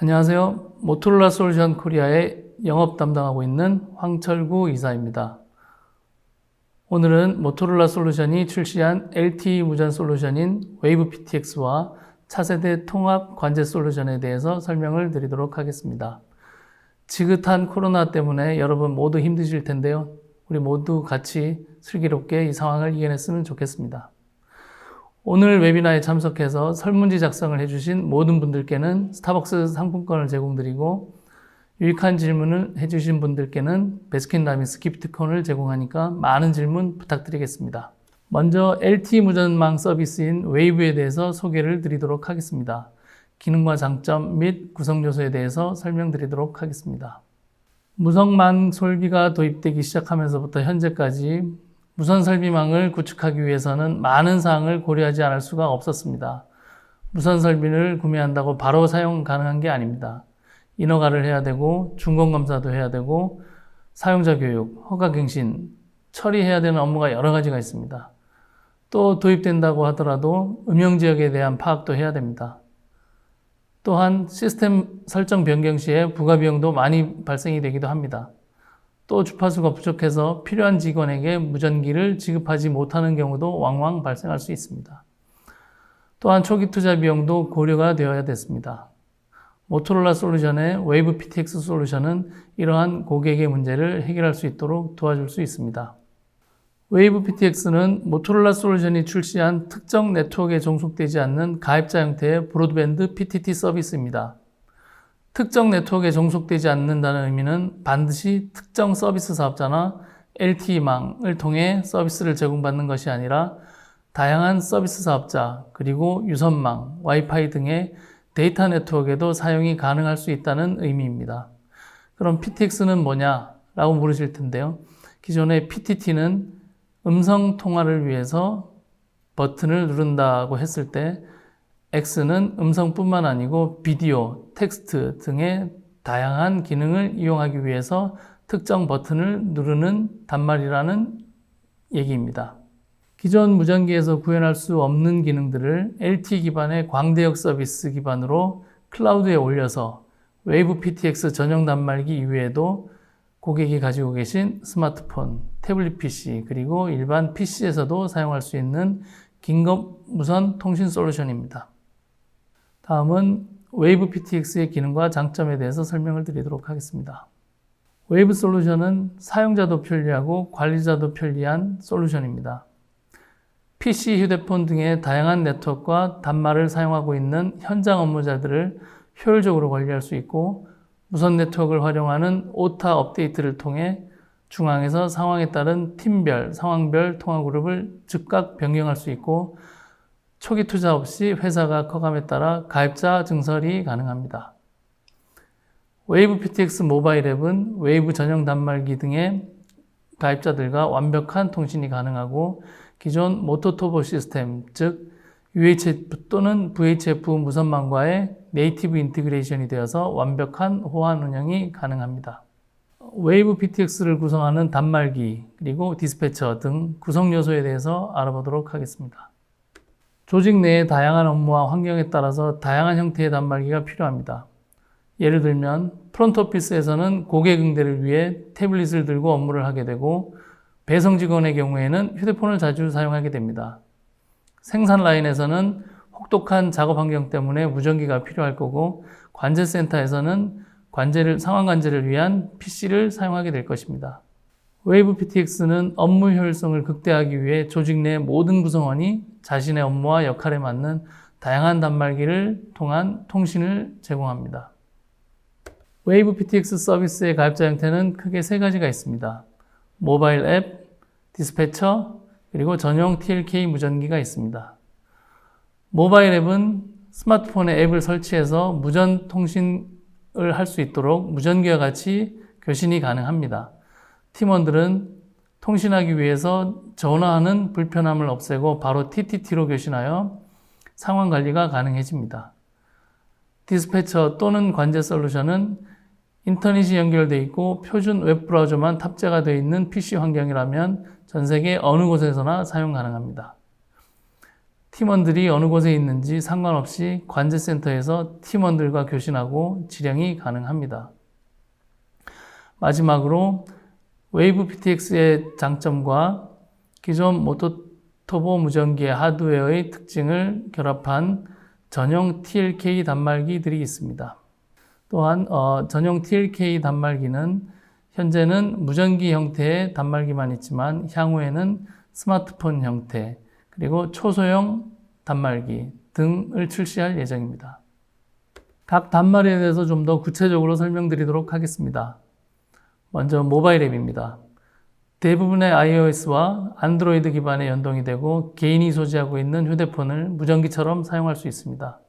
안녕하세요. 모토로라 솔루션 코리아의 영업 담당하고 있는 황철구 이사입니다. 오늘은 모토로라 솔루션이 출시한 LTE 무전 솔루션인 웨이브 PTX와 차세대 통합 관제 솔루션에 대해서 설명을 드리도록 하겠습니다. 지긋한 코로나 때문에 여러분 모두 힘드실 텐데요. 우리 모두 같이 슬기롭게 이 상황을 이겨냈으면 좋겠습니다. 오늘 웨비나에 참석해서 설문지 작성을 해주신 모든 분들께는 스타벅스 상품권을 제공드리고, 유익한 질문을 해주신 분들께는 베스킨라빈스 기프트콘을 제공하니까 많은 질문 부탁드리겠습니다. 먼저 LTE 무전망 서비스인 웨이브에 대해서 소개를 드리도록 하겠습니다. 기능과 장점 및 구성 요소에 대해서 설명드리도록 하겠습니다. 무선망 설비가 도입되기 시작하면서부터 현재까지 무선 설비망을 구축하기 위해서는 많은 사항을 고려하지 않을 수가 없었습니다. 무선 설비를 구매한다고 바로 사용 가능한 게 아닙니다. 인허가를 해야 되고, 준공검사도 해야 되고, 사용자 교육, 허가갱신, 처리해야 되는 업무가 여러 가지가 있습니다. 또 도입된다고 하더라도 음영지역에 대한 파악도 해야 됩니다. 또한 시스템 설정 변경 시에 부가비용도 많이 발생이 되기도 합니다. 또 주파수가 부족해서 필요한 직원에게 무전기를 지급하지 못하는 경우도 왕왕 발생할 수 있습니다. 또한 초기 투자 비용도 고려가 되어야 됐습니다. 모토로라 솔루션의 웨이브 PTX 솔루션은 이러한 고객의 문제를 해결할 수 있도록 도와줄 수 있습니다. 웨이브 PTX는 모토로라 솔루션이 출시한 특정 네트워크에 종속되지 않는 가입자 형태의 브로드밴드 PTT 서비스입니다. 특정 네트워크에 종속되지 않는다는 의미는 반드시 특정 서비스 사업자나 LTE망을 통해 서비스를 제공받는 것이 아니라 다양한 서비스 사업자, 그리고 유선망, 와이파이 등의 데이터 네트워크에도 사용이 가능할 수 있다는 의미입니다. 그럼 PTX는 뭐냐? 라고 물으실 텐데요. 기존의 PTT는 음성 통화를 위해서 버튼을 누른다고 했을 때 X는 음성뿐만 아니고 비디오, 텍스트 등의 다양한 기능을 이용하기 위해서 특정 버튼을 누르는 단말이라는 얘기입니다. 기존 무전기에서 구현할 수 없는 기능들을 LTE 기반의 광대역 서비스 기반으로 클라우드에 올려서 웨이브 PTX 전용 단말기 이외에도 고객이 가지고 계신 스마트폰, 태블릿 PC, 그리고 일반 PC에서도 사용할 수 있는 긴급 무선 통신 솔루션입니다. 다음은 웨이브 PTX의 기능과 장점에 대해서 설명을 드리도록 하겠습니다. 웨이브 솔루션은 사용자도 편리하고 관리자도 편리한 솔루션입니다. PC, 휴대폰 등의 다양한 네트워크와 단말을 사용하고 있는 현장 업무자들을 효율적으로 관리할 수 있고, 무선 네트워크를 활용하는 오타 업데이트를 통해 중앙에서 상황에 따른 팀별, 상황별 통화 그룹을 즉각 변경할 수 있고, 초기 투자 없이 회사가 커감에 따라 가입자 증설이 가능합니다. 웨이브 PTX 모바일 앱은 웨이브 전용 단말기 등의 가입자들과 완벽한 통신이 가능하고, 기존 모토토보 시스템, 즉 UHF 또는 VHF 무선망과의 네이티브 인티그레이션이 되어서 완벽한 호환 운영이 가능합니다. 웨이브 PTX를 구성하는 단말기, 그리고 디스패처 등 구성 요소에 대해서 알아보도록 하겠습니다. 조직 내의 다양한 업무와 환경에 따라서 다양한 형태의 단말기가 필요합니다. 예를 들면 프론트오피스에서는 고객 응대를 위해 태블릿을 들고 업무를 하게 되고, 배송 직원의 경우에는 휴대폰을 자주 사용하게 됩니다. 생산 라인에서는 혹독한 작업 환경 때문에 무전기가 필요할 거고, 관제센터에서는 상황 관제를 위한 PC를 사용하게 될 것입니다. 웨이브 PTX는 업무 효율성을 극대화하기 위해 조직 내 모든 구성원이 자신의 업무와 역할에 맞는 다양한 단말기를 통한 통신을 제공합니다. 웨이브 PTX 서비스의 가입자 형태는 크게 세 가지가 있습니다. 모바일 앱, 디스패처, 그리고 전용 TLK 무전기가 있습니다. 모바일 앱은 스마트폰에 앱을 설치해서 무전 통신을 할 수 있도록 무전기와 같이 교신이 가능합니다. 팀원들은 통신하기 위해서 전화하는 불편함을 없애고 바로 TTT로 교신하여 상황 관리가 가능해집니다. 디스패처 또는 관제 솔루션은 인터넷이 연결되어 있고 표준 웹브라우저만 탑재가 되어 있는 PC 환경이라면 전 세계 어느 곳에서나 사용 가능합니다. 팀원들이 어느 곳에 있는지 상관없이 관제센터에서 팀원들과 교신하고 지령이 가능합니다. 마지막으로 웨이브 PTX의 장점과 기존 모토터보 무전기의 하드웨어의 특징을 결합한 전용 TLK 단말기들이 있습니다. 또한 전용 TLK 단말기는 현재는 무전기 형태의 단말기만 있지만 향후에는 스마트폰 형태 그리고 초소형 단말기 등을 출시할 예정입니다. 각 단말에 대해서 좀 더 구체적으로 설명드리도록 하겠습니다. 먼저 모바일 앱입니다. 대부분의 iOS와 안드로이드 기반에 연동이 되고 개인이 소지하고 있는 휴대폰을 무전기처럼 사용할 수 있습니다.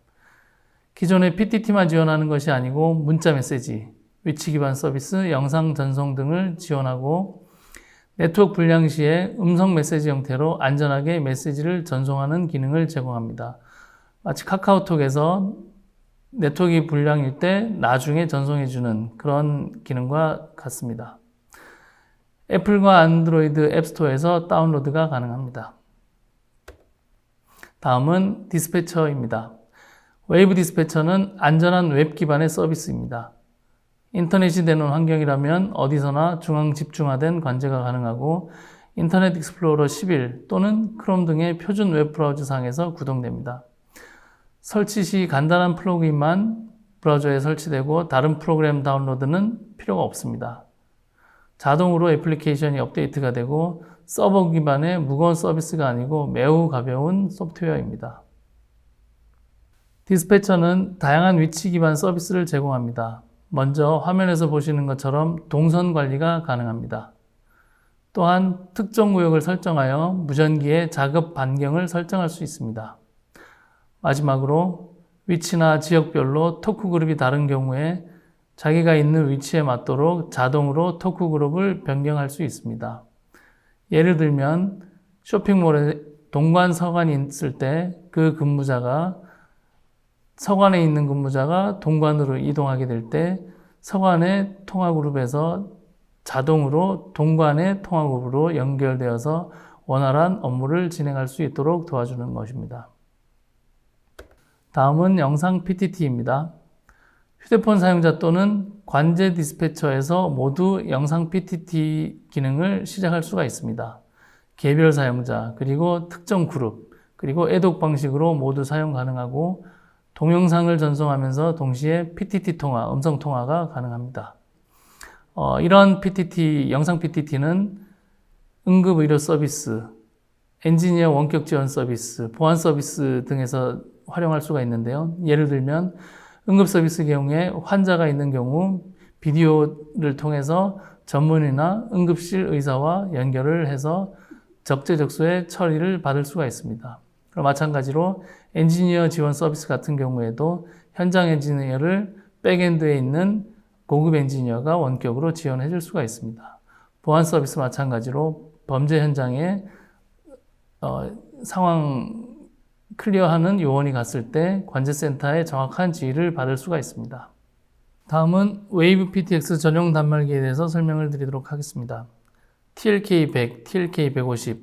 기존의 PTT만 지원하는 것이 아니고 문자 메시지, 위치 기반 서비스, 영상 전송 등을 지원하고 네트워크 불량 시에 음성 메시지 형태로 안전하게 메시지를 전송하는 기능을 제공합니다. 마치 카카오톡에서 네트워크가 불량일 때 나중에 전송해주는 그런 기능과 같습니다. 애플과 안드로이드 앱스토어에서 다운로드가 가능합니다. 다음은 디스패처입니다. 웨이브 디스패처는 안전한 웹 기반의 서비스입니다. 인터넷이 되는 환경이라면 어디서나 중앙 집중화된 관제가 가능하고 인터넷 익스플로러 11 또는 크롬 등의 표준 웹 브라우저상에서 구동됩니다. 설치 시 간단한 플러그인만 브라우저에 설치되고 다른 프로그램 다운로드는 필요가 없습니다. 자동으로 애플리케이션이 업데이트가 되고 서버 기반의 무거운 서비스가 아니고 매우 가벼운 소프트웨어입니다. 디스패처는 다양한 위치 기반 서비스를 제공합니다. 먼저 화면에서 보시는 것처럼 동선 관리가 가능합니다. 또한 특정 구역을 설정하여 무전기의 작업 반경을 설정할 수 있습니다. 마지막으로 위치나 지역별로 토크 그룹이 다른 경우에 자기가 있는 위치에 맞도록 자동으로 토크 그룹을 변경할 수 있습니다. 예를 들면 쇼핑몰에 동관 서관이 있을 때 그 근무자가 서관에 있는 근무자가 동관으로 이동하게 될 때 서관의 통화 그룹에서 자동으로 동관의 통화 그룹으로 연결되어서 원활한 업무를 진행할 수 있도록 도와주는 것입니다. 다음은 영상 PTT입니다. 휴대폰 사용자 또는 관제 디스패처에서 모두 영상 PTT 기능을 시작할 수가 있습니다. 개별 사용자, 그리고 특정 그룹, 그리고 애독 방식으로 모두 사용 가능하고 동영상을 전송하면서 동시에 PTT 통화, 음성 통화가 가능합니다. 이런 PTT, 영상 PTT는 응급 의료 서비스, 엔지니어 원격 지원 서비스, 보안 서비스 등에서 활용할 수가 있는데요. 예를 들면 응급 서비스 경우에 환자가 있는 경우 비디오를 통해서 전문의나 응급실 의사와 연결을 해서 적재적소에 처리를 받을 수가 있습니다. 그리고 마찬가지로 엔지니어 지원 서비스 같은 경우에도 현장 엔지니어를 백엔드에 있는 고급 엔지니어가 원격으로 지원해 줄 수가 있습니다. 보안 서비스 마찬가지로 범죄 현장에 상황 클리어하는 요원이 갔을 때 관제센터의 정확한 지휘를 받을 수가 있습니다. 다음은 웨이브 PTX 전용 단말기에 대해서 설명을 드리도록 하겠습니다. TLK100, TLK150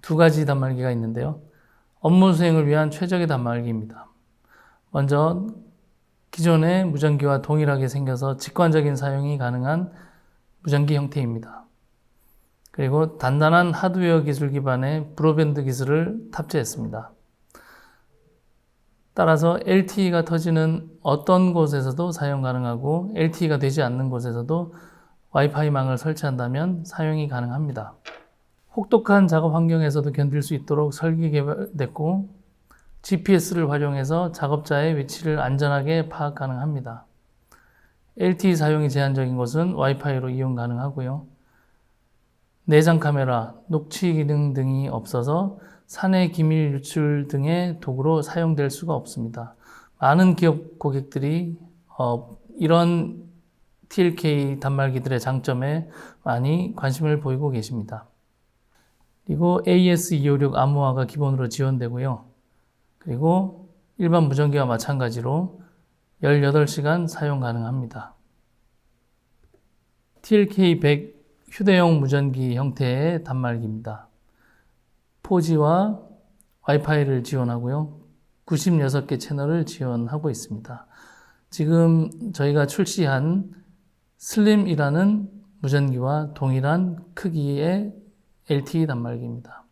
두 가지 단말기가 있는데요. 업무 수행을 위한 최적의 단말기입니다. 먼저 기존의 무전기와 동일하게 생겨서 직관적인 사용이 가능한 무전기 형태입니다. 그리고 단단한 하드웨어 기술 기반의 브로드밴드 기술을 탑재했습니다. 따라서 LTE가 터지는 어떤 곳에서도 사용 가능하고 LTE가 되지 않는 곳에서도 와이파이망을 설치한다면 사용이 가능합니다. 혹독한 작업 환경에서도 견딜 수 있도록 설계 개발됐고 GPS를 활용해서 작업자의 위치를 안전하게 파악 가능합니다. LTE 사용이 제한적인 곳은 와이파이로 이용 가능하고요. 내장 카메라, 녹취 기능 등이 없어서 사내 기밀 유출 등의 도구로 사용될 수가 없습니다. 많은 기업 고객들이 이런 TLK 단말기들의 장점에 많이 관심을 보이고 계십니다. 그리고 AS256 암호화가 기본으로 지원되고요. 그리고 일반 무전기와 마찬가지로 18시간 사용 가능합니다. TLK100 휴대용 무전기 형태의 단말기입니다. 4G와 와이파이를 지원하고요. 96개 채널을 지원하고 있습니다. 지금 저희가 출시한 슬림이라는 무전기와 동일한 크기의 LTE 단말기입니다.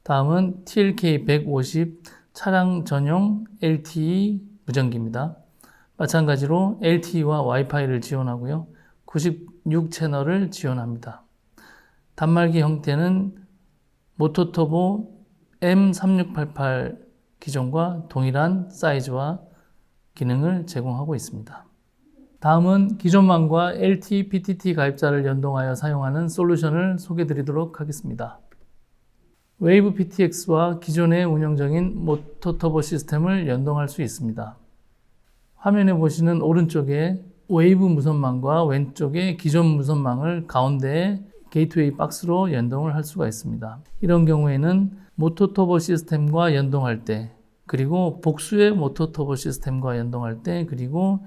다음은 TLK150 차량 전용 LTE 무전기입니다. 마찬가지로 LTE와 와이파이를 지원하고요. 96채널을 지원합니다. 단말기 형태는 모토터보 M3688 기종과 동일한 사이즈와 기능을 제공하고 있습니다. 다음은 기존망과 LTE PTT 가입자를 연동하여 사용하는 솔루션을 소개해 드리도록 하겠습니다. 웨이브 PTX와 기존의 운영적인 모토터보 시스템을 연동할 수 있습니다. 화면에 보시는 오른쪽에 웨이브 무선망과 왼쪽에 기존 무선망을 가운데에 게이트웨이 박스로 연동을 할 수가 있습니다. 이런 경우에는 모토터보 시스템과 연동할 때, 그리고 복수의 모토터보 시스템과 연동할 때, 그리고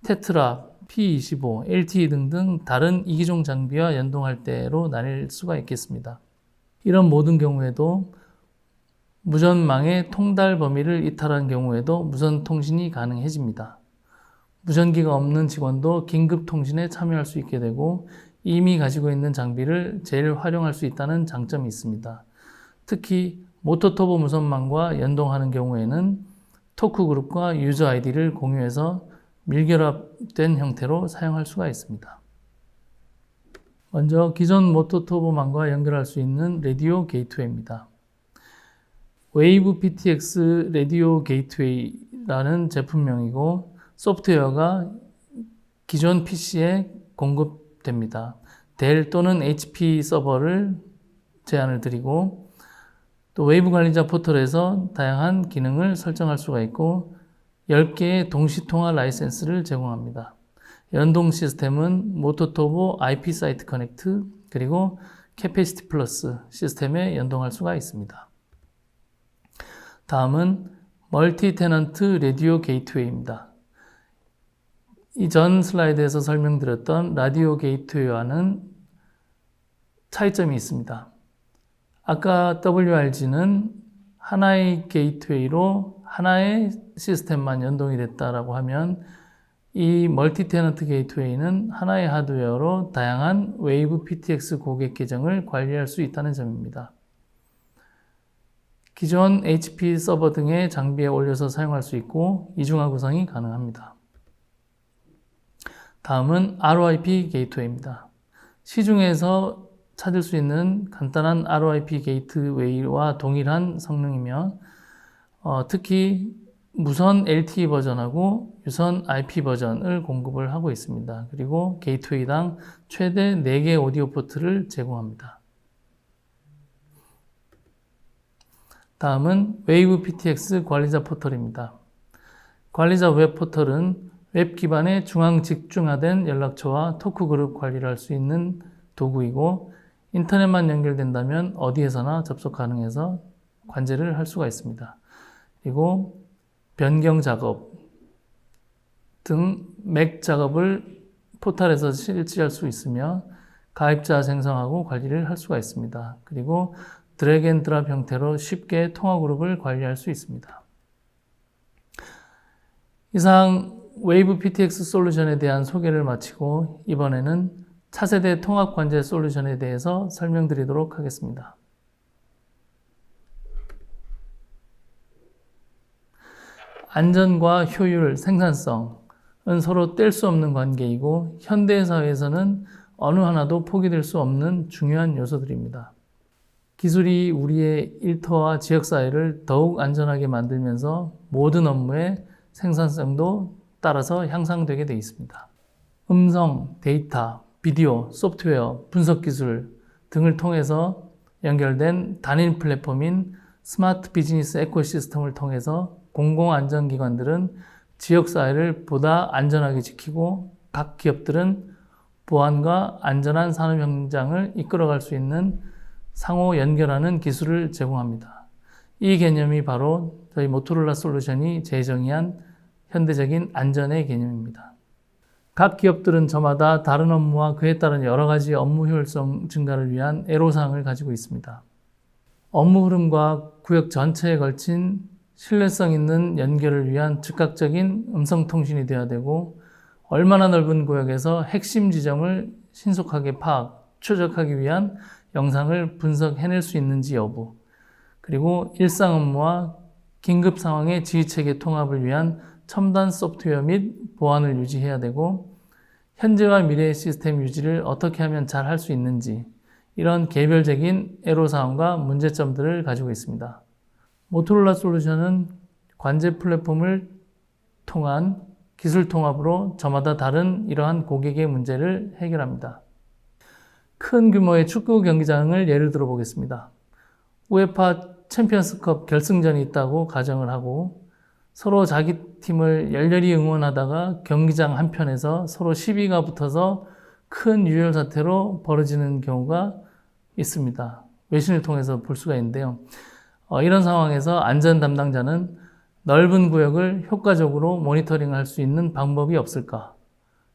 테트라, P25, LTE 등등 다른 이기종 장비와 연동할 때로 나뉠 수가 있겠습니다. 이런 모든 경우에도 무전망의 통달 범위를 이탈한 경우에도 무선 통신이 가능해집니다. 무전기가 없는 직원도 긴급 통신에 참여할 수 있게 되고 이미 가지고 있는 장비를 제일 활용할 수 있다는 장점이 있습니다. 특히 모토터보 무선망과 연동하는 경우에는 토크그룹과 유저 아이디를 공유해서 밀결합된 형태로 사용할 수가 있습니다. 먼저 기존 모토터보망과 연결할 수 있는 라디오 게이트웨이입니다. 웨이브 PTX 라디오 게이트웨이라는 제품명이고 소프트웨어가 기존 PC에 공급됩니다. 델 또는 HP 서버를 제안을 드리고 또 웨이브 관리자 포털에서 다양한 기능을 설정할 수가 있고 10개의 동시통화 라이센스를 제공합니다. 연동 시스템은 모토터보 IP 사이트 커넥트 그리고 캐패시티 플러스 시스템에 연동할 수가 있습니다. 다음은 멀티 테넌트 라디오 게이트웨이입니다. 이전 슬라이드에서 설명드렸던 라디오 게이트웨이와는 차이점이 있습니다. 아까 WRG는 하나의 게이트웨이로 하나의 시스템만 연동이 됐다라고 하면 이 멀티 테넌트 게이트웨이는 하나의 하드웨어로 다양한 웨이브 PTX 고객 계정을 관리할 수 있다는 점입니다. 기존 HP 서버 등의 장비에 올려서 사용할 수 있고 이중화 구성이 가능합니다. 다음은 ROIP 게이트웨이입니다. 시중에서 찾을 수 있는 간단한 ROIP 게이트웨이와 동일한 성능이며 특히 무선 LTE 버전하고 유선 IP 버전을 공급을 하고 있습니다. 그리고 게이트웨이당 최대 4개 오디오 포트를 제공합니다. 다음은 웨이브 PTX 관리자 포털입니다. 관리자 웹 포털은 웹 기반의 중앙 집중화된 연락처와 토크그룹 관리를 할 수 있는 도구이고 인터넷만 연결된다면 어디에서나 접속 가능해서 관제를 할 수가 있습니다. 그리고 변경 작업 등 맥 작업을 포털에서 실시할 수 있으며 가입자 생성하고 관리를 할 수가 있습니다. 그리고 드래그 앤 드랍 형태로 쉽게 통화 그룹을 관리할 수 있습니다. 이상 웨이브 PTX 솔루션에 대한 소개를 마치고 이번에는 차세대 통합 관제 솔루션에 대해서 설명드리도록 하겠습니다. 안전과 효율, 생산성은 서로 뗄 수 없는 관계이고 현대 사회에서는 어느 하나도 포기될 수 없는 중요한 요소들입니다. 기술이 우리의 일터와 지역사회를 더욱 안전하게 만들면서 모든 업무의 생산성도 따라서 향상되게 되어 있습니다. 음성, 데이터, 비디오, 소프트웨어, 분석 기술 등을 통해서 연결된 단일 플랫폼인 스마트 비즈니스 에코시스템을 통해서 공공안전기관들은 지역사회를 보다 안전하게 지키고 각 기업들은 보안과 안전한 산업 현장을 이끌어갈 수 있는 상호 연결하는 기술을 제공합니다. 이 개념이 바로 저희 모토로라 솔루션이 재정의한 현대적인 안전의 개념입니다. 각 기업들은 저마다 다른 업무와 그에 따른 여러 가지 업무 효율성 증가를 위한 애로사항을 가지고 있습니다. 업무 흐름과 구역 전체에 걸친 신뢰성 있는 연결을 위한 즉각적인 음성 통신이 되어야 되고, 얼마나 넓은 구역에서 핵심 지점을 신속하게 파악, 추적하기 위한 영상을 분석해낼 수 있는지 여부, 그리고 일상 업무와 긴급 상황의 지휘체계 통합을 위한 첨단 소프트웨어 및 보안을 유지해야 되고, 현재와 미래의 시스템 유지를 어떻게 하면 잘 할 수 있는지, 이런 개별적인 애로사항과 문제점들을 가지고 있습니다. 모토로라 솔루션은 관제 플랫폼을 통한 기술 통합으로 저마다 다른 이러한 고객의 문제를 해결합니다. 큰 규모의 축구 경기장을 예를 들어 보겠습니다. 우에파 챔피언스컵 결승전이 있다고 가정을 하고, 서로 자기 팀을 열렬히 응원하다가 경기장 한편에서 서로 시비가 붙어서 큰 유혈 사태로 벌어지는 경우가 있습니다. 외신을 통해서 볼 수가 있는데요. 이런 상황에서 안전 담당자는 넓은 구역을 효과적으로 모니터링할 수 있는 방법이 없을까?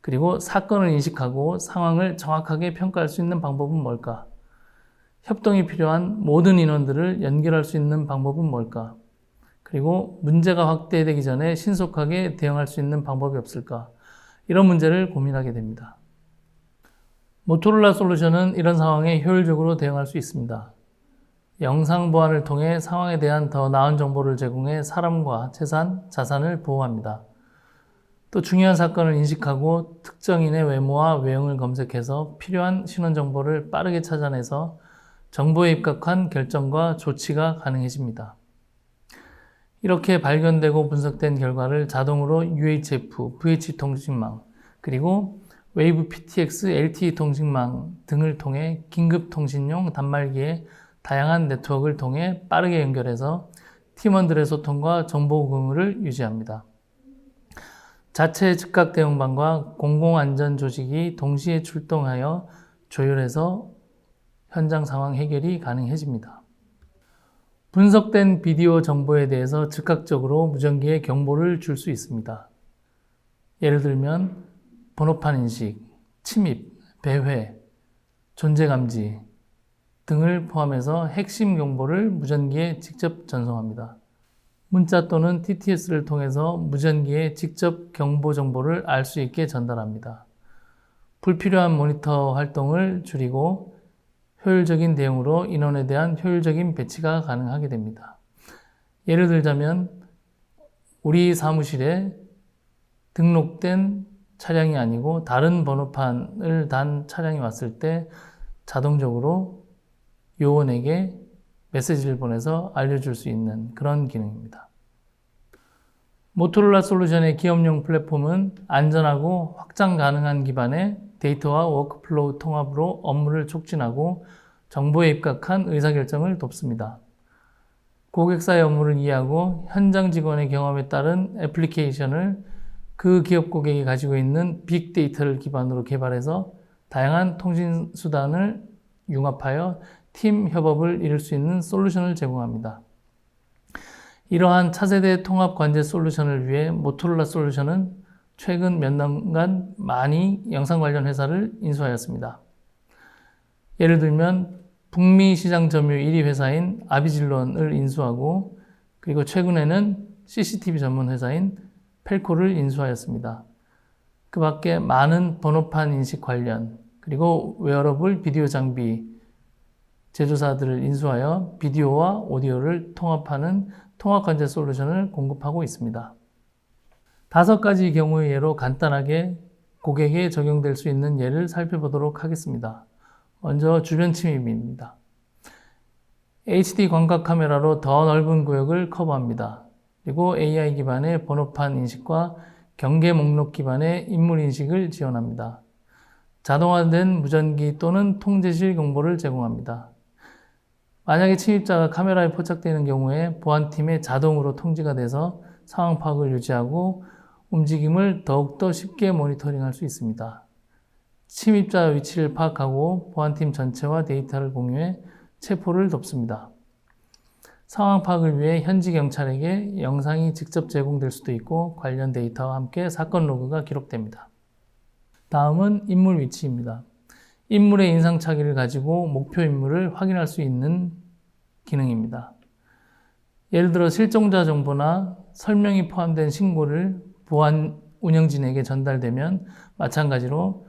그리고 사건을 인식하고 상황을 정확하게 평가할 수 있는 방법은 뭘까? 협동이 필요한 모든 인원들을 연결할 수 있는 방법은 뭘까? 그리고 문제가 확대되기 전에 신속하게 대응할 수 있는 방법이 없을까? 이런 문제를 고민하게 됩니다. 모토로라 솔루션은 이런 상황에 효율적으로 대응할 수 있습니다. 영상 보안을 통해 상황에 대한 더 나은 정보를 제공해 사람과 재산, 자산을 보호합니다. 또 중요한 사건을 인식하고 특정인의 외모와 외형을 검색해서 필요한 신원 정보를 빠르게 찾아내서 정보에 입각한 결정과 조치가 가능해집니다. 이렇게 발견되고 분석된 결과를 자동으로 UHF, VH 통신망, 그리고 웨이브 PTX, LTE 통신망 등을 통해 긴급 통신용 단말기에 다양한 네트워크를 통해 빠르게 연결해서 팀원들의 소통과 정보 공유를 유지합니다. 자체 즉각 대응반과 공공안전조직이 동시에 출동하여 조율해서 현장 상황 해결이 가능해집니다. 분석된 비디오 정보에 대해서 즉각적으로 무전기에 경보를 줄 수 있습니다. 예를 들면 번호판 인식, 침입, 배회, 존재 감지 등을 포함해서 핵심 경보를 무전기에 직접 전송합니다. 문자 또는 TTS를 통해서 무전기에 직접 경보 정보를 알 수 있게 전달합니다. 불필요한 모니터 활동을 줄이고 효율적인 대응으로 인원에 대한 효율적인 배치가 가능하게 됩니다. 예를 들자면 우리 사무실에 등록된 차량이 아니고 다른 번호판을 단 차량이 왔을 때 자동적으로 요원에게 메시지를 보내서 알려줄 수 있는 그런 기능입니다. 모토로라 솔루션의 기업용 플랫폼은 안전하고 확장 가능한 기반의 데이터와 워크플로우 통합으로 업무를 촉진하고 정보에 입각한 의사결정을 돕습니다. 고객사의 업무를 이해하고 현장 직원의 경험에 따른 애플리케이션을 그 기업 고객이 가지고 있는 빅데이터를 기반으로 개발해서 다양한 통신 수단을 융합하여 팀 협업을 이룰 수 있는 솔루션을 제공합니다. 이러한 차세대 통합 관제 솔루션을 위해 모토로라 솔루션은 최근 몇 년간 많이 영상 관련 회사를 인수하였습니다. 예를 들면 북미 시장 점유율 1위 회사인 아비질론을 인수하고, 그리고 최근에는 CCTV 전문 회사인 펠코를 인수하였습니다. 그 밖에 많은 번호판 인식 관련, 그리고 웨어러블 비디오 장비 제조사들을 인수하여 비디오와 오디오를 통합하는 통합관제 솔루션을 공급하고 있습니다. 5가지 경우의 예로 간단하게 고객에 적용될 수 있는 예를 살펴보도록 하겠습니다. 먼저 주변 침입입니다. HD 광각 카메라로 더 넓은 구역을 커버합니다. 그리고 AI 기반의 번호판 인식과 경계 목록 기반의 인물 인식을 지원합니다. 자동화된 무전기 또는 통제실 정보를 제공합니다. 만약에 침입자가 카메라에 포착되는 경우에 보안팀에 자동으로 통지가 돼서 상황 파악을 유지하고 움직임을 더욱더 쉽게 모니터링할 수 있습니다. 침입자 위치를 파악하고 보안팀 전체와 데이터를 공유해 체포를 돕습니다. 상황 파악을 위해 현지 경찰에게 영상이 직접 제공될 수도 있고 관련 데이터와 함께 사건 로그가 기록됩니다. 다음은 인물 위치입니다. 인물의 인상착의를 가지고 목표 인물을 확인할 수 있는 기능입니다. 예를 들어 실종자 정보나 설명이 포함된 신고를 보안 운영진에게 전달되면 마찬가지로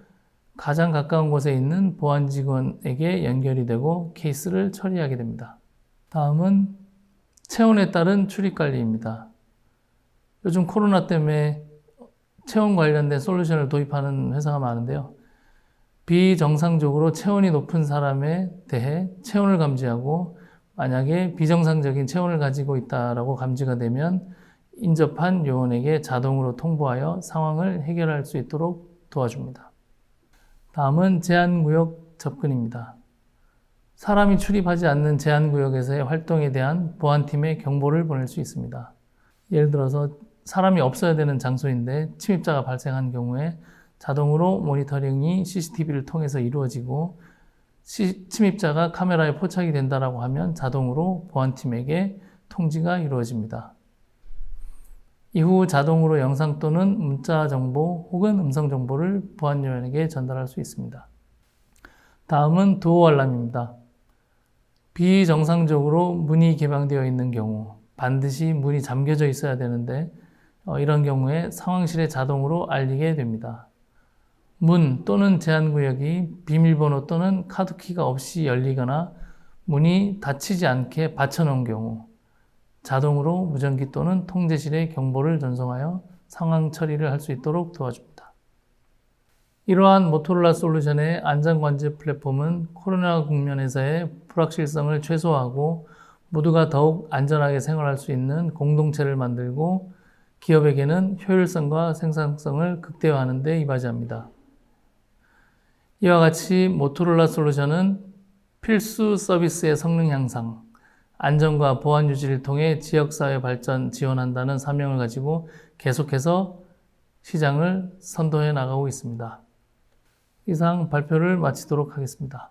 가장 가까운 곳에 있는 보안 직원에게 연결이 되고 케이스를 처리하게 됩니다. 다음은 체온에 따른 출입 관리입니다. 요즘 코로나 때문에 체온 관련된 솔루션을 도입하는 회사가 많은데요. 비정상적으로 체온이 높은 사람에 대해 체온을 감지하고 만약에 비정상적인 체온을 가지고 있다라고 감지가 되면 인접한 요원에게 자동으로 통보하여 상황을 해결할 수 있도록 도와줍니다. 다음은 제한구역 접근입니다. 사람이 출입하지 않는 제한구역에서의 활동에 대한 보안팀에 경보를 보낼 수 있습니다. 예를 들어서 사람이 없어야 되는 장소인데 침입자가 발생한 경우에 자동으로 모니터링이 CCTV를 통해서 이루어지고 침입자가 카메라에 포착이 된다고 하면 자동으로 보안팀에게 통지가 이루어집니다. 이후 자동으로 영상 또는 문자 정보 혹은 음성 정보를 보안 요원에게 전달할 수 있습니다. 다음은 도어 알람입니다. 비정상적으로 문이 개방되어 있는 경우 반드시 문이 잠겨져 있어야 되는데 이런 경우에 상황실에 자동으로 알리게 됩니다. 문 또는 제한구역이 비밀번호 또는 카드키가 없이 열리거나 문이 닫히지 않게 받쳐놓은 경우 자동으로 무전기 또는 통제실에 경보를 전송하여 상황 처리를 할 수 있도록 도와줍니다. 이러한 모토로라 솔루션의 안전관제 플랫폼은 코로나 국면에서의 불확실성을 최소화하고 모두가 더욱 안전하게 생활할 수 있는 공동체를 만들고 기업에게는 효율성과 생산성을 극대화하는 데 이바지합니다. 이와 같이 모토로라 솔루션은 필수 서비스의 성능 향상, 안전과 보안 유지를 통해 지역사회 발전 지원한다는 사명을 가지고 계속해서 시장을 선도해 나가고 있습니다. 이상 발표를 마치도록 하겠습니다.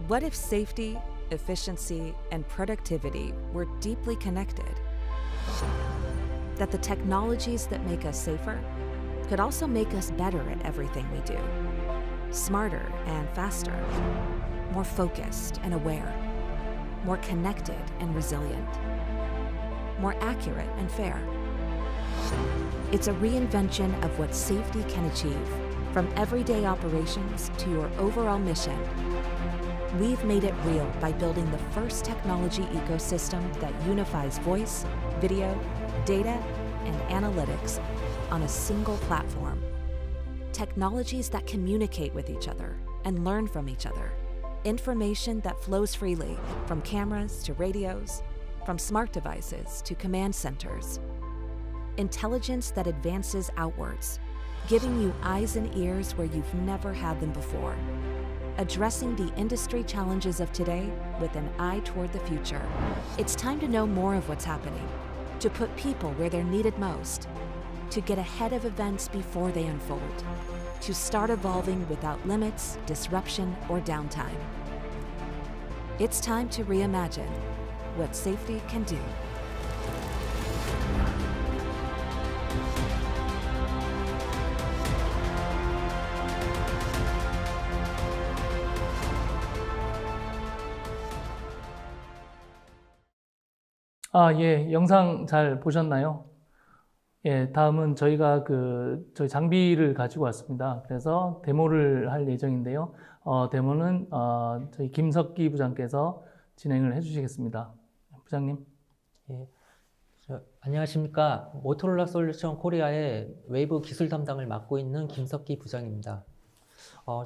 What if safety, efficiency, and productivity were deeply connected? That the technologies that make us safer could also make us better at everything we do. Smarter and faster, more focused and aware, more connected and resilient, more accurate and fair. It's a reinvention of what safety can achieve, from everyday operations to your overall mission. We've made it real by building the first technology ecosystem that unifies voice, video, data, and analytics on a single platform. Technologies that communicate with each other and learn from each other. Information that flows freely from cameras to radios, from smart devices to command centers. Intelligence that advances outwards, giving you eyes and ears where you've never had them before. addressing the industry challenges of today with an eye toward the future. It's time to know more of what's happening, to put people where they're needed most, to get ahead of events before they unfold, to start evolving without limits, disruption, or downtime. It's time to reimagine what safety can do. 예, 영상 잘 보셨나요? 예, 다음은 저희가 저희 장비를 가지고 왔습니다. 그래서 데모를 할 예정인데요. 데모는 저희 김석기 부장께서 진행을 해주시겠습니다. 부장님. 예, 안녕하십니까. 모토로라 솔루션 코리아의 웨이브 기술 담당을 맡고 있는 김석기 부장입니다.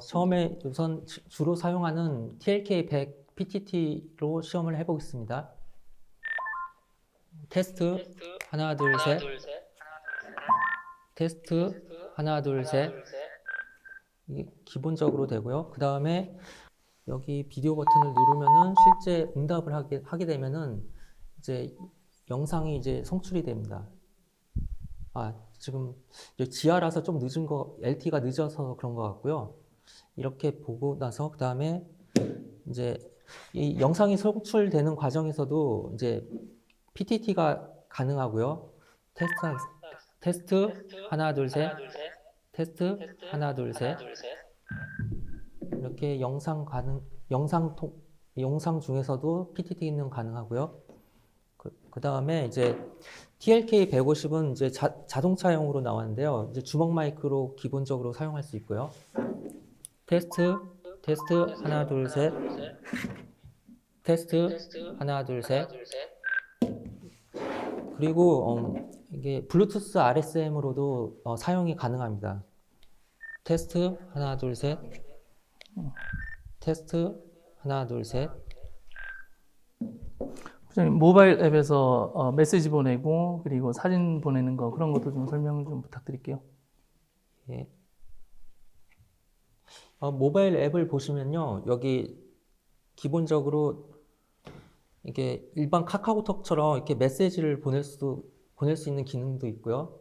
처음에 우선 주로 사용하는 TLK100 PTT로 시험을 해보겠습니다. 테스트 하나 둘 셋. 테스트 하나 둘 셋. 이게 기본적으로 되고요. 그 다음에 여기 비디오 버튼을 누르면은 실제 응답을 하게 되면은 이제 영상이 이제 송출이 됩니다. 지금 지하라서 좀 늦은 LT가 늦어서 그런 것 같고요. 이렇게 보고 나서 그 다음에 이제 이 영상이 송출되는 과정에서도 이제 PTT가 가능하고요. 테스트 하나 둘 셋. 테스트 하나 둘 셋. 이렇게 영상 중에서도 PTT 기능 가능하고요. 그 다음에 이제 TLK 150은 이제 자동차용으로 나왔는데요. 이제 주먹 마이크로 기본적으로 사용할 수 있고요. 테스트 하나 둘 셋. 테스트 하나 둘 셋. 그리고 이게 블루투스 RSM으로도 사용이 가능합니다. 테스트 하나 둘 셋. 테스트 하나 둘 셋. 부장님, 모바일 앱에서 메시지 보내고 그리고 사진 보내는 거 그런 것도 좀 설명을 좀 부탁드릴게요. 예. 모바일 앱을 보시면요, 여기 기본적으로 이게 일반 카카오톡처럼 이렇게 메시지를 보낼 수 있는 기능도 있고요.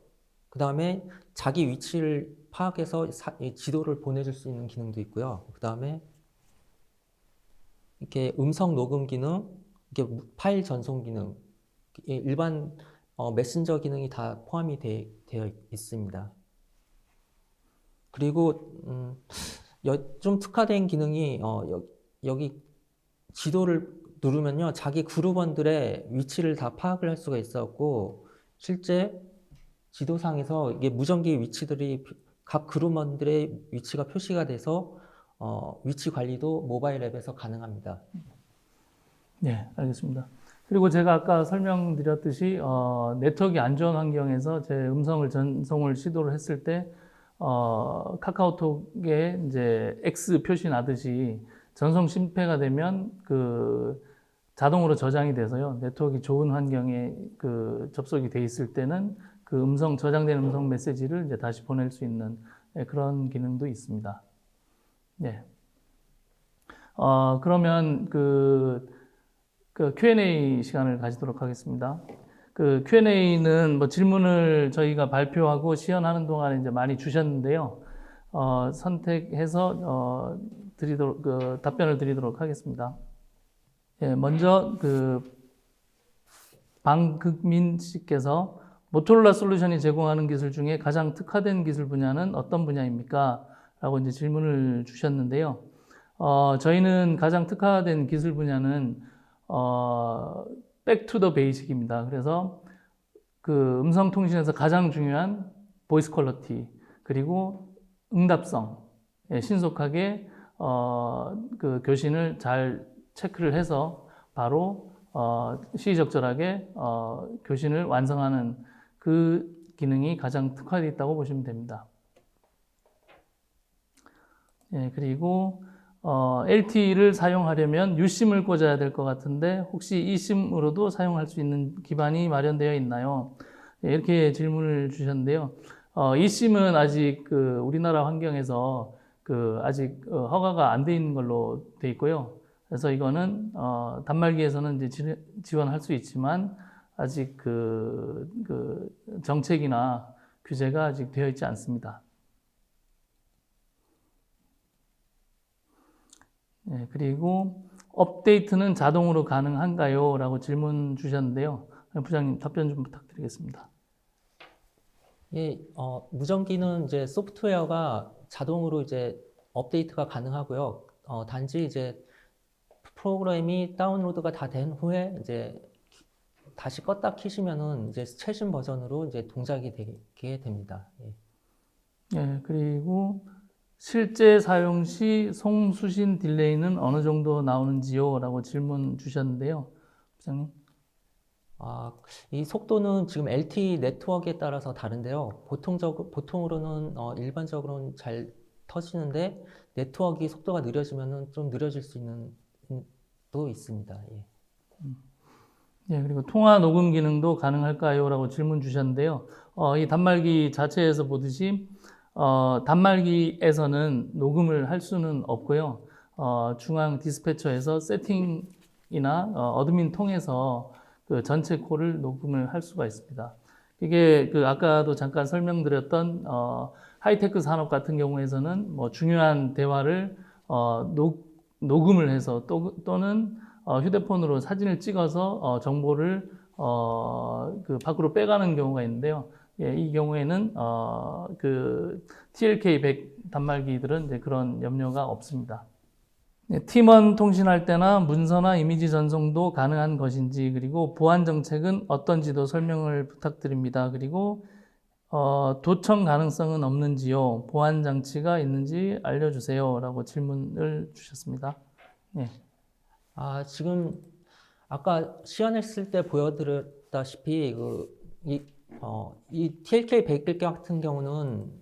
그 다음에 자기 위치를 파악해서 지도를 보내줄 수 있는 기능도 있고요. 그 다음에 이렇게 음성 녹음 기능, 이게 파일 전송 기능, 일반 메신저 기능이 다 포함이 되어 있습니다. 그리고 좀 특화된 기능이 여기 지도를 누르면요, 자기 그룹원들의 위치를 다 파악을 할 수가 있었고, 실제 지도상에서 이게 무전기 위치들이 각 그룹원들의 위치가 표시가 돼서 위치 관리도 모바일 앱에서 가능합니다. 네, 알겠습니다. 그리고 제가 아까 설명드렸듯이 네트워크 안전 환경에서 제 음성을 전송을 시도를 했을 때 카카오톡에 이제 X 표시 나듯이 전송 실패가 되면 자동으로 저장이 돼서요. 네트워크가 좋은 환경에 접속이 돼 있을 때는 저장된 음성 메시지를 이제 다시 보낼 수 있는 그런 기능도 있습니다. 네. 그러면 Q&A 시간을 가지도록 하겠습니다. Q&A는 뭐 질문을 저희가 발표하고 시연하는 동안에 이제 많이 주셨는데요. 선택해서 답변을 드리도록 하겠습니다. 예, 먼저 방극민 씨께서 모토로라 솔루션이 제공하는 기술 중에 가장 특화된 기술 분야는 어떤 분야입니까? 라고 이제 질문을 주셨는데요. 저희는 가장 특화된 기술 분야는 back to the basic입니다. 그래서 음성 통신에서 가장 중요한 보이스 퀄리티, 그리고 응답성, 신속하게 교신을 잘 체크를 해서 바로 시의적절하게 교신을 완성하는 그 기능이 가장 특화되어 있다고 보시면 됩니다. 예, 그리고 LTE를 사용하려면 U심을 꽂아야 될 것 같은데 혹시 eSIM으로도 사용할 수 있는 기반이 마련되어 있나요? 예, 이렇게 질문을 주셨는데요. eSIM은 아직 우리나라 환경에서 아직 허가가 안 돼 있는 걸로 돼 있고요. 그래서 이거는 단말기에서는 이제 지원할 수 있지만 아직 정책이나 규제가 아직 되어 있지 않습니다. 네, 그리고 업데이트는 자동으로 가능한가요? 라고 질문 주셨는데요. 부장님 답변 좀 부탁드리겠습니다. 예, 무전기는 이제 소프트웨어가 자동으로 이제 업데이트가 가능하고요. 단지 이제 프로그램이 다운로드가 다 된 후에 이제 다시 껐다 키시면은 이제 최신 버전으로 이제 동작이 되게 됩니다. 예. 네, 그리고 실제 사용 시 송수신 딜레이는 어느 정도 나오는지요? 라고 질문 주셨는데요. 부장님. 이 속도는 지금 LTE 네트워크에 따라서 다른데요. 보통으로는 일반적으로는 잘 터지는데 네트워크 속도가 느려지면은 좀 느려질 수 있는 도 있습니다. 예. 예, 그리고 통화 녹음 기능도 가능할까요? 라고 질문 주셨는데요. 이 단말기 자체에서 보듯이 단말기에서는 녹음을 할 수는 없고요. 중앙 디스패처에서 세팅이나 어드민 통해서 그 전체 콜을 녹음을 할 수가 있습니다. 이게 아까도 잠깐 설명드렸던 하이테크 산업 같은 경우에서는 뭐 중요한 대화를 녹음을 해서 또는 휴대폰으로 사진을 찍어서 정보를 밖으로 빼가는 경우가 있는데요. 예, 이 경우에는 TLK100 단말기들은 이제 그런 염려가 없습니다. 네, 팀원 통신할 때나 문서나 이미지 전송도 가능한 것인지, 그리고 보안 정책은 어떤지도 설명을 부탁드립니다. 그리고 도청 가능성은 없는지요? 보안 장치가 있는지 알려주세요. 라고 질문을 주셨습니다. 네. 지금 아까 시연했을 때 보여드렸다시피 이 TLK100 같은 경우는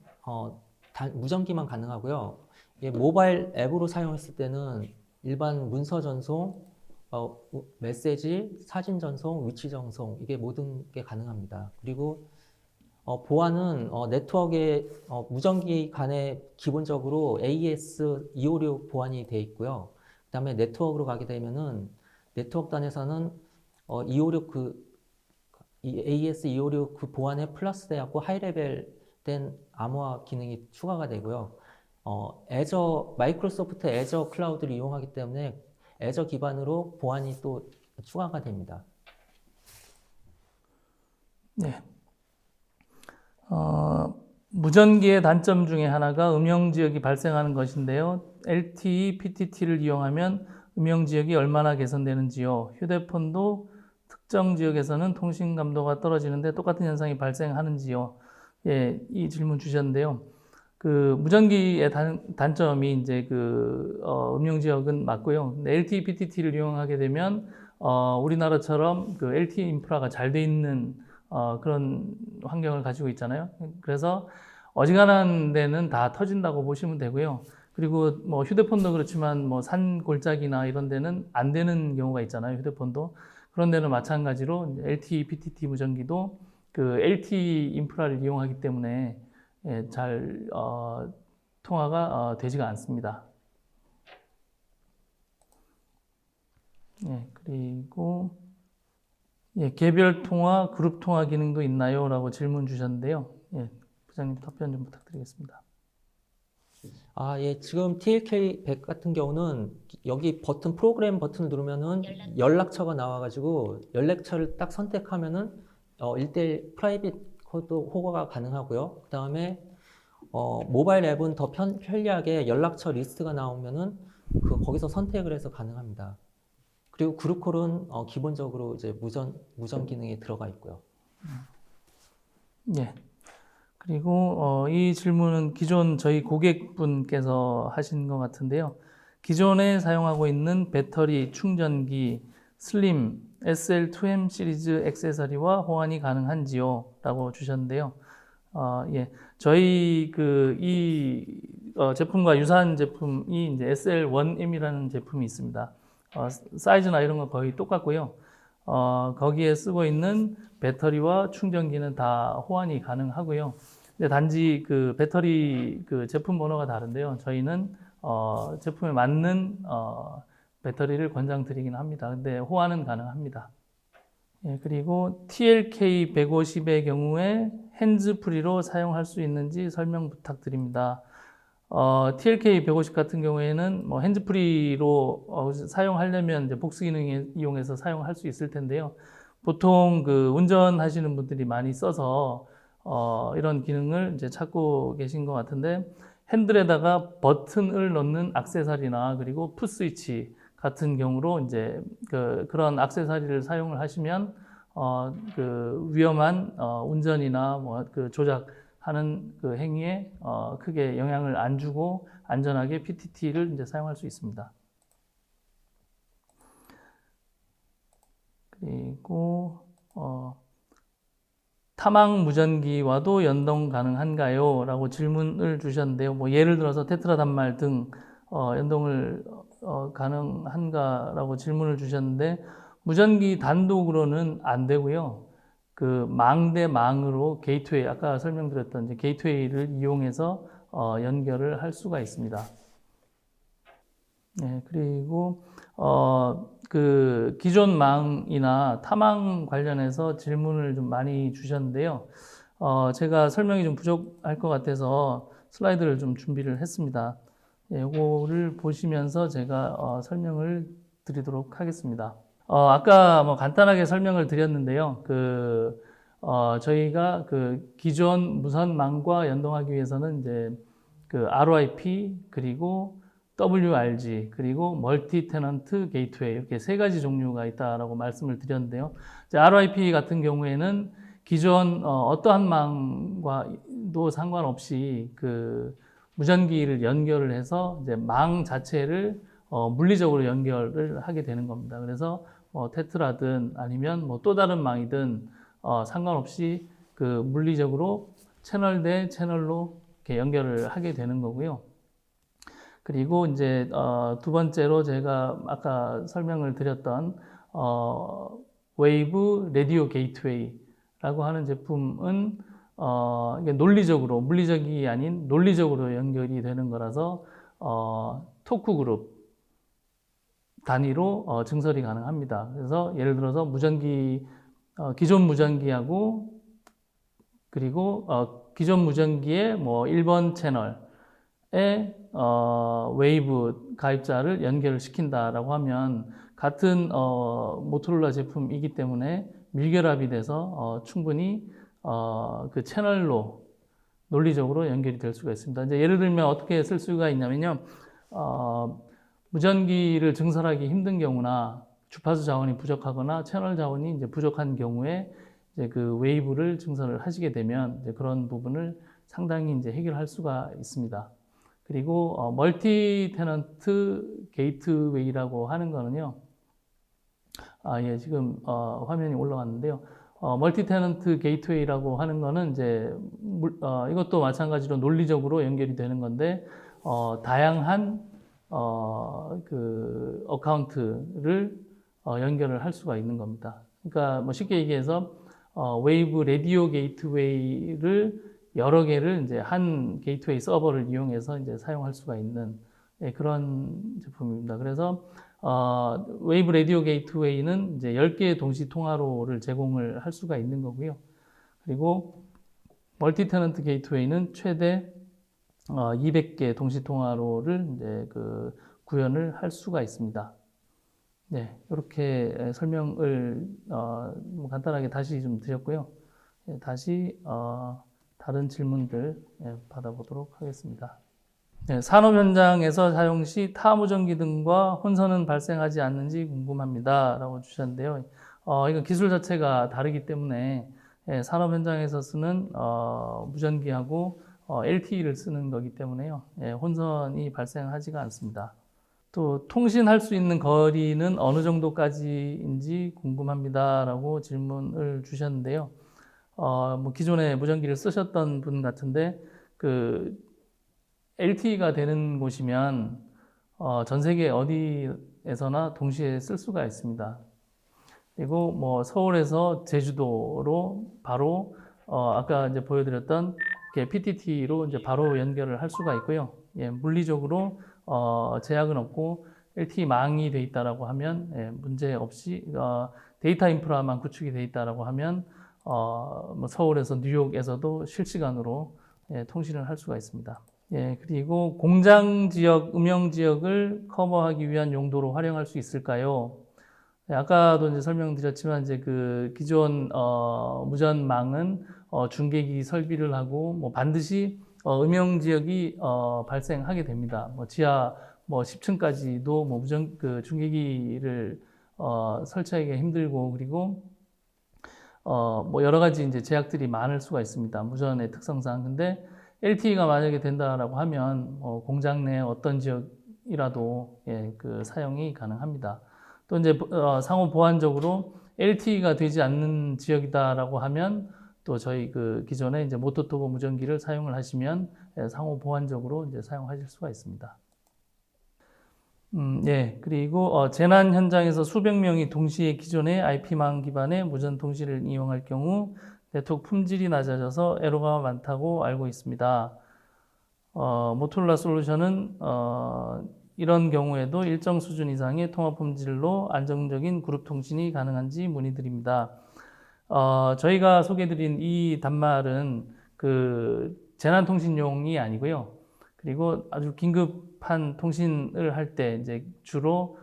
무전기만 가능하고요. 모바일 앱으로 사용했을 때는 일반 문서 전송, 메시지, 사진 전송, 위치 전송 이게 모든 게 가능합니다. 그리고 보안은 네트워크의 무전기 간에 기본적으로 AES-256 보안이 되어 있고요. 그 다음에 네트워크로 가게 되면은 네트워크 단에서는 256 이 AES-256 그 보안에 플러스 되었고 하이레벨 된 암호화 기능이 추가가 되고요. 마이크로소프트 애저 클라우드를 이용하기 때문에 애저 기반으로 보안이 또 추가가 됩니다. 네. 무전기의 단점 중에 하나가 음영지역이 발생하는 것인데요. LTE, PTT를 이용하면 음영지역이 얼마나 개선되는지요? 휴대폰도 특정 지역에서는 통신 감도가 떨어지는데 똑같은 현상이 발생하는지요? 예, 이 질문 주셨는데요. 무전기의 단점이 이제 음영지역은 맞고요. LTE, PTT를 이용하게 되면 우리나라처럼 LTE 인프라가 잘 돼 있는 그런 환경을 가지고 있잖아요. 그래서 어지간한 데는 다 터진다고 보시면 되고요. 그리고 뭐 휴대폰도 그렇지만 뭐 산 골짜기나 이런 데는 안 되는 경우가 있잖아요. 휴대폰도. 그런 데는 마찬가지로 LTE, PTT 무전기도 LTE 인프라를 이용하기 때문에 잘 통화가 되지가 않습니다. 예, 그리고 개별 통화, 그룹 통화 기능도 있나요? 라고 질문 주셨는데요. 예, 부장님 답변 좀 부탁드리겠습니다. 예, 지금 TLK100 같은 경우는 여기 프로그램 버튼을 누르면은 연락처가 나와가지고 연락처를 딱 선택하면은 1대1 프라이빗 코드 호거가 가능하고요. 그 다음에 모바일 앱은 더 편리하게 연락처 리스트가 나오면은 거기서 선택을 해서 가능합니다. 그리고 그룹콜은 기본적으로 이제 무전 기능이 들어가 있고요. 예. 그리고 이 질문은 기존 저희 고객분께서 하신 것 같은데요. 기존에 사용하고 있는 배터리 충전기 슬림 SL2M 시리즈 액세서리와 호환이 가능한지요? 라고 주셨는데요. 예. 저희 이 제품과 유사한 제품이 이제 SL1M이라는 제품이 있습니다. 사이즈나 이런 거 거의 똑같고요. 거기에 쓰고 있는 배터리와 충전기는 다 호환이 가능하고요. 근데 단지 그 배터리 그 제품 번호가 다른데요. 저희는 제품에 맞는 배터리를 권장드리긴 합니다. 근데 호환은 가능합니다. 예, 그리고 TLK 150의 경우에 핸즈프리로 사용할 수 있는지 설명 부탁드립니다. TLK 150 같은 경우에는 뭐 핸즈프리로 사용하려면 이제 복수 기능 이용해서 사용할 수 있을 텐데요. 보통 그 운전하시는 분들이 많이 써서 이런 기능을 이제 찾고 계신 것 같은데, 핸들에다가 버튼을 넣는 액세서리나 그리고 풋스위치 같은 경우로 이제 그런 액세서리를 사용을 하시면 그 위험한 운전이나 뭐 그 조작하는 그 행위에 크게 영향을 안 주고 안전하게 PTT를 이제 사용할 수 있습니다. 그리고 타막 무전기와도 연동 가능한가요? 라고 질문을 주셨는데요. 뭐 예를 들어서 테트라 단말 등 연동을 가능한가라고 질문을 주셨는데, 무전기 단독으로는 안 되고요. 그 망 대 망으로 게이트웨이, 아까 설명드렸던 이제 게이트웨이를 이용해서 연결을 할 수가 있습니다. 네, 그리고 그 기존 망이나 타망 관련해서 질문을 좀 많이 주셨는데요. 제가 설명이 좀 부족할 것 같아서 슬라이드를 좀 준비를 했습니다. 이거를 보시면서 제가 설명을 드리도록 하겠습니다. 아까 뭐 간단하게 설명을 드렸는데요. 저희가 그 기존 무선망과 연동하기 위해서는 이제 그 ROIP 그리고 WRG 그리고 멀티 테넌트 게이트웨이, 이렇게 세 가지 종류가 있다라고 말씀을 드렸는데요. 이제 ROIP 같은 경우에는 기존 어떠한 망과도 상관없이 그 무전기를 연결을 해서 이제 망 자체를 물리적으로 연결을 하게 되는 겁니다. 그래서 테트라든 아니면 뭐 또 다른 망이든 상관없이 그 물리적으로 채널 대 채널로 이렇게 연결을 하게 되는 거고요. 그리고 이제 두 번째로 제가 아까 설명을 드렸던 웨이브 라디오 게이트웨이라고 하는 제품은 이게 논리적으로, 물리적이 아닌 논리적으로 연결이 되는 거라서 토크 그룹 단위로 증설이 가능합니다. 그래서 예를 들어서 무전기, 기존 무전기하고 그리고 기존 무전기의 뭐 1번 채널에 웨이브 가입자를 연결을 시킨다라고 하면 같은 모토로라 제품이기 때문에 밀결합이 돼서 충분히 그 채널로 논리적으로 연결이 될 수가 있습니다. 이제 예를 들면 어떻게 쓸 수가 있냐면요. 무전기를 증설하기 힘든 경우나 주파수 자원이 부족하거나 채널 자원이 이제 부족한 경우에 이제 그 웨이브를 증설을 하시게 되면 이제 그런 부분을 상당히 이제 해결할 수가 있습니다. 그리고 멀티 테넌트 게이트웨이라고 하는 거는요. 예, 지금 화면이 올라왔는데요. 멀티 테넌트 게이트웨이라고 하는 거는 이제 이것도 마찬가지로 논리적으로 연결이 되는 건데 다양한 그 어카운트를 연결을 할 수가 있는 겁니다. 그러니까 뭐 쉽게 얘기해서 웨이브 라디오 게이트웨이를 여러 개를 이제 한 게이트웨이 서버를 이용해서 이제 사용할 수가 있는 그런 제품입니다. 그래서 웨이브 라디오 게이트웨이는 이제 10개의 동시 통화로를 제공을 할 수가 있는 거고요. 그리고 멀티 테넌트 게이트웨이는 최대 200개 동시 통화로를 이제 그 구현을 할 수가 있습니다. 네, 이렇게 설명을 간단하게 다시 좀 드렸고요. 다시 다른 질문들 받아보도록 하겠습니다. 네, 산업 현장에서 사용 시 타 무전기 등과 혼선은 발생하지 않는지 궁금합니다. 라고 주셨는데요. 이건 기술 자체가 다르기 때문에 산업 현장에서 쓰는 무전기하고 LTE를 쓰는 거기 때문에요. 혼선이 발생하지가 않습니다. 또 통신할 수 있는 거리는 어느 정도까지인지 궁금합니다. 라고 질문을 주셨는데요. 뭐 기존에 무전기를 쓰셨던 분 같은데 그 LTE가 되는 곳이면 전 세계 어디에서나 동시에 쓸 수가 있습니다. 그리고 뭐 서울에서 제주도로 바로 아까 이제 보여드렸던 이렇게 PTT로 이제 바로 연결을 할 수가 있고요. 예, 물리적으로 제약은 없고 LTE망이 돼 있다라고 하면 문제 없이 데이터 인프라만 구축이 돼 있다라고 하면 뭐 서울에서 뉴욕에서도 실시간으로 통신을 할 수가 있습니다. 예, 그리고 공장 지역, 음영 지역을 커버하기 위한 용도로 활용할 수 있을까요? 아까도 이제 설명드렸지만 이제 그 기존 무전망은 중계기 설비를 하고 뭐 반드시 음영 지역이 발생하게 됩니다. 뭐 지하 뭐 10층까지도 뭐 무전 그 중계기를 설치하기가 힘들고 그리고 뭐 여러 가지 이제 제약들이 많을 수가 있습니다. 무전의 특성상. 근데 LTE가 만약에 된다라고 하면 공장 내 어떤 지역이라도 그 사용이 가능합니다. 또 이제 상호 보안적으로 LTE가 되지 않는 지역이다라고 하면 또 저희 그 기존에 이제 모토토고 무전기를 사용을 하시면 상호 보안적으로 이제 사용하실 수가 있습니다. 예, 그리고 재난 현장에서 수백 명이 동시에 기존의 IP망 기반의 무전 통신을 이용할 경우 네트워크 품질이 낮아져서 에러가 많다고 알고 있습니다. 모토로라 솔루션은 이런 경우에도 일정 수준 이상의 통화 품질로 안정적인 그룹 통신이 가능한지 문의드립니다. 저희가 소개드린 이 단말은 그 재난통신용이 아니고요. 그리고 아주 긴급한 통신을 할 때 이제 주로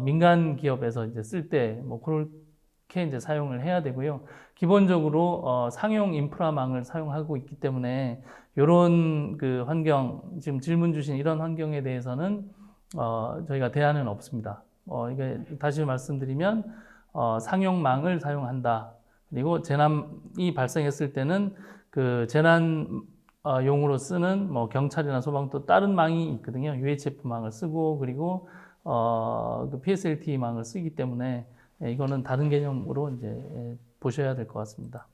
민간 기업에서 이제 쓸 때 뭐 그렇게 이제 사용을 해야 되고요. 기본적으로 상용 인프라망을 사용하고 있기 때문에 이런 그 환경, 지금 질문 주신 이런 환경에 대해서는 저희가 대안은 없습니다. 이게 다시 말씀드리면 상용망을 사용한다. 그리고 재난이 발생했을 때는 그 재난 용으로 쓰는 뭐 경찰이나 소방도 다른 망이 있거든요. UHF망을 쓰고 그리고 그 PSLT망을 쓰기 때문에 이거는 다른 개념으로 이제 보셔야 될 것 같습니다.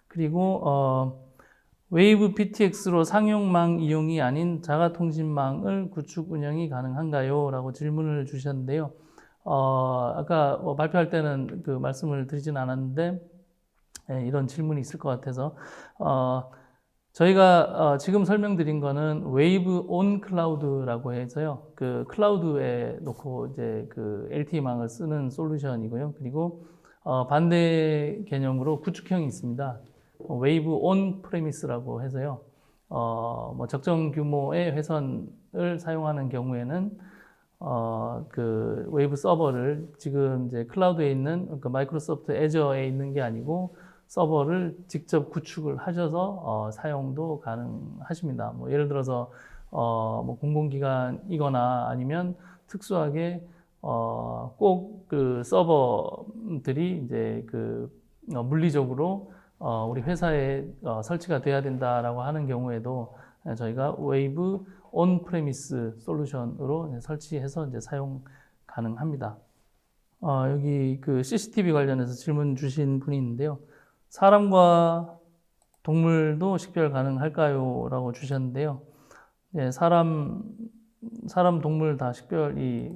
그리고 웨이브 PTX로 상용망 이용이 아닌 자가통신망을 구축 운영이 가능한가요? 라고 질문을 주셨는데요. 아까 발표할 때는 그 말씀을 드리진 않았는데 이런 질문이 있을 것 같아서 저희가 지금 설명드린 거는 웨이브 온 클라우드라고 해서요. 그 클라우드에 놓고 이제 그 LTE망을 쓰는 솔루션이고요. 그리고 반대 개념으로 구축형이 있습니다. 웨이브 온 프레미스라고 해서요. 뭐 적정 규모의 회선을 사용하는 경우에는 그 웨이브 서버를 지금 이제 클라우드에 있는 그 마이크로소프트 애저에 있는 게 아니고 서버를 직접 구축을 하셔서 사용도 가능하십니다. 뭐 예를 들어서 뭐 공공기관이거나 아니면 특수하게 꼭 그 서버들이 이제 그 물리적으로 우리 회사에 설치가 돼야 된다라고 하는 경우에도 저희가 웨이브 온 프레미스 솔루션으로 설치해서 이제 사용 가능합니다. 여기 그 CCTV 관련해서 질문 주신 분이 있는데요. 사람과 동물도 식별 가능할까요? 라고 주셨는데요. 예, 사람, 동물 다 식별이,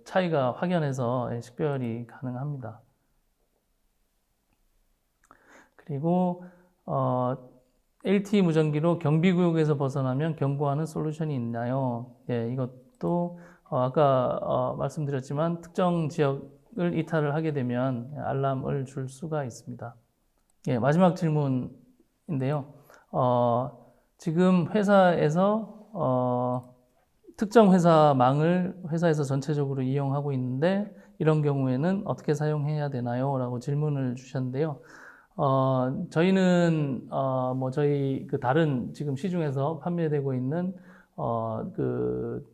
차이가 확연해서 식별이 가능합니다. 그리고, LTE 무전기로 경비구역에서 벗어나면 경고하는 솔루션이 있나요? 예, 이것도, 아까 말씀드렸지만 특정 지역을 이탈을 하게 되면 알람을 줄 수가 있습니다. 예, 마지막 질문인데요. 지금 회사에서 특정 회사망을 회사에서 전체적으로 이용하고 있는데 이런 경우에는 어떻게 사용해야 되나요? 라고 질문을 주셨는데요. 저희는 뭐 저희 그 다른 지금 시중에서 판매되고 있는 그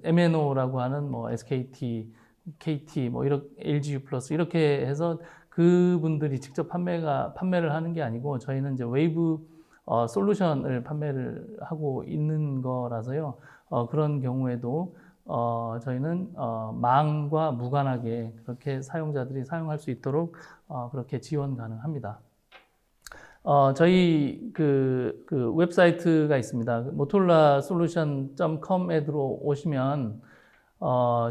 MNO라고 하는 뭐 SKT, KT, 뭐 이렇게 LGU 플러스 이렇게 해서 그분들이 직접 판매를 하는 게 아니고 저희는 이제 웨이브 솔루션을 판매를 하고 있는 거라서요. 그런 경우에도 저희는 망과 무관하게 그렇게 사용자들이 사용할 수 있도록 그렇게 지원 가능합니다. 저희 그 웹사이트가 있습니다. 모토로라 솔루션.com에 들어오시면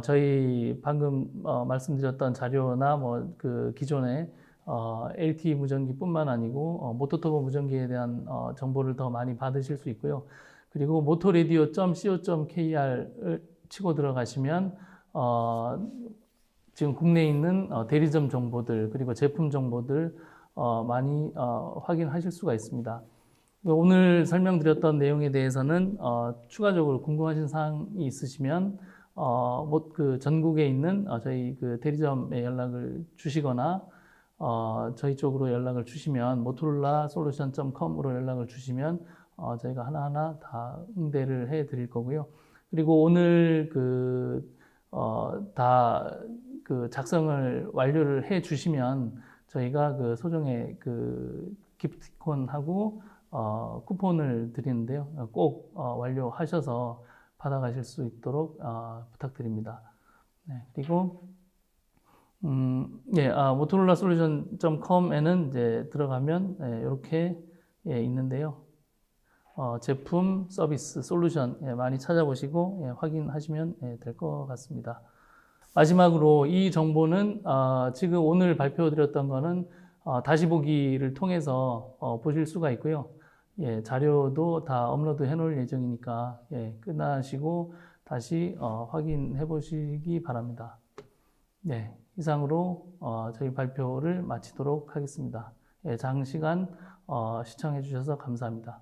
저희 방금 말씀드렸던 자료나 뭐 그 기존에 LTE 무전기뿐만 아니고 모토터보 무전기에 대한 정보를 더 많이 받으실 수 있고요. 그리고 motoradio.co.kr을 치고 들어가시면 지금 국내에 있는 대리점 정보들 그리고 제품 정보들 많이 확인하실 수가 있습니다. 오늘 설명드렸던 내용에 대해서는 추가적으로 궁금하신 사항이 있으시면 그 전국에 있는 저희 그 대리점에 연락을 주시거나 저희 쪽으로 연락을 주시면 motorolasolution.com으로 연락을 주시면 저희가 하나하나 다 응대를 해 드릴 거고요. 그리고 오늘 다 작성을 완료를 해 주시면 저희가 그 소정의 기프티콘하고 쿠폰을 드리는데요. 꼭 완료하셔서 받아가실 수 있도록 부탁드립니다. 네, 그리고 motorolaSolution.com에는 이제 들어가면 이렇게 있는데요. 제품, 서비스, 솔루션 많이 찾아보시고 확인하시면 될 것 같습니다. 마지막으로 이 정보는 지금 오늘 발표드렸던 거는 다시 보기를 통해서 보실 수가 있고요. 자료도 다 업로드 해 놓을 예정이니까 끝나시고 다시 확인해 보시기 바랍니다. 네, 이상으로 저희 발표를 마치도록 하겠습니다. 장시간 시청해 주셔서 감사합니다.